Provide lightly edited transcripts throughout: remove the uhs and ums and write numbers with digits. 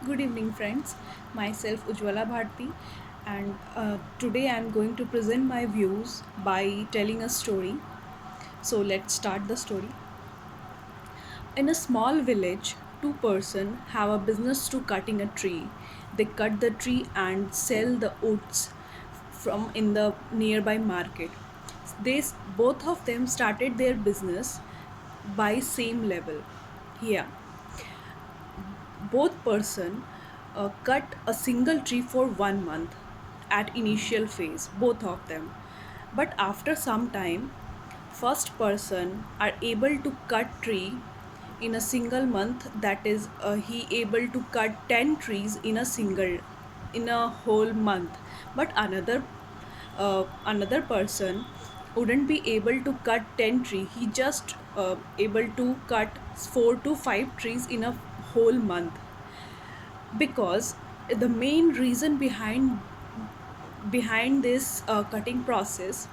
Good evening, friends. Myself Ujwala Bharti, and today I am going to present my views by telling a story. So let's start the story. In a small village, two-person have a business to cutting a tree. They cut the tree and sell the woods from in the nearby market. Both of them started their business by same level. Yeah, both person cut a single tree for 1 month at initial phase, both of them. But after some time, first person are able to cut tree in a single month. That is, he able to cut 10 trees in a whole month. But another person wouldn't be able to cut 10 trees. He just able to cut 4 to 5 trees in a whole month, because the main reason behind this cutting process,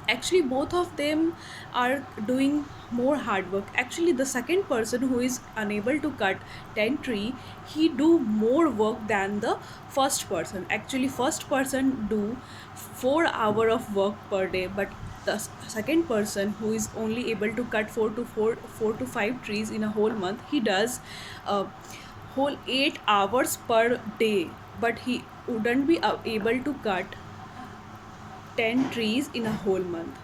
actually both of them are doing more hard work. Actually, the second person who is unable to cut 10 tree, he do more work than the first person. Actually, first person do 4 hour of work per day, but the second person who is only able to cut 4 to 5 trees in a whole month, he does uh, whole 8 hours per day, but he wouldn't be able to cut 10 trees in a whole month.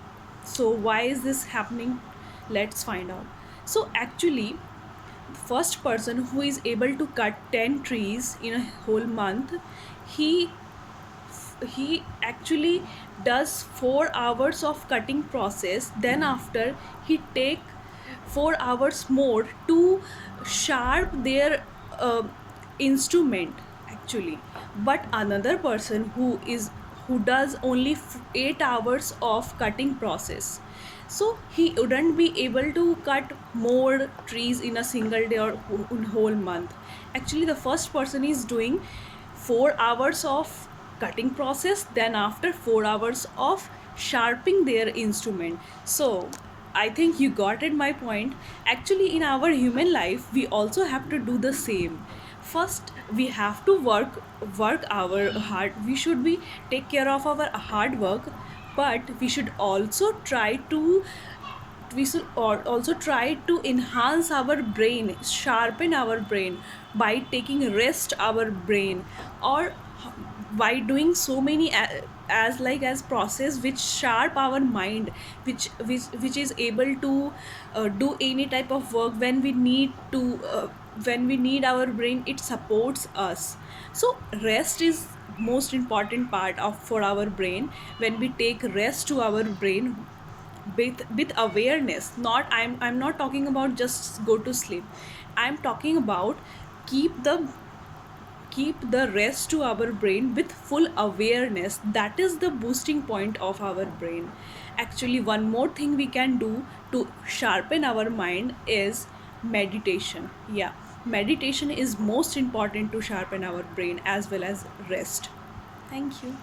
So why is this happening? Let's find out. So actually, first person who is able to cut 10 trees in a whole month, he he actually does 4 hours of cutting process. Then after, he take 4 hours more to sharp their uh, instrument, actually. But another person who does only 8 hours of cutting process, so he wouldn't be able to cut more trees in a single day or in whole month. Actually, the first person is doing 4 hours of cutting process, then after 4 hours of sharpening their instrument. So I think you got it my point. Actually, in our human life, we also have to do the same. First, we have to work our hard. We should be take care of our hard work, but we should also try to also try to enhance our brain, sharpen our brain by taking rest our brain, or by doing so many as process which sharp our mind, which is able to do any type of work when we need to, when we need our brain, it supports us. So rest is most important part of for our brain. When we take rest to our brain with awareness, not I'm not talking about just go to sleep. I'm talking about keep the keep the rest to our brain with full awareness. That is the boosting point of our brain. Actually, one more thing we can do to sharpen our mind is meditation. Yeah, meditation is most important to sharpen our brain as well as rest. Thank you.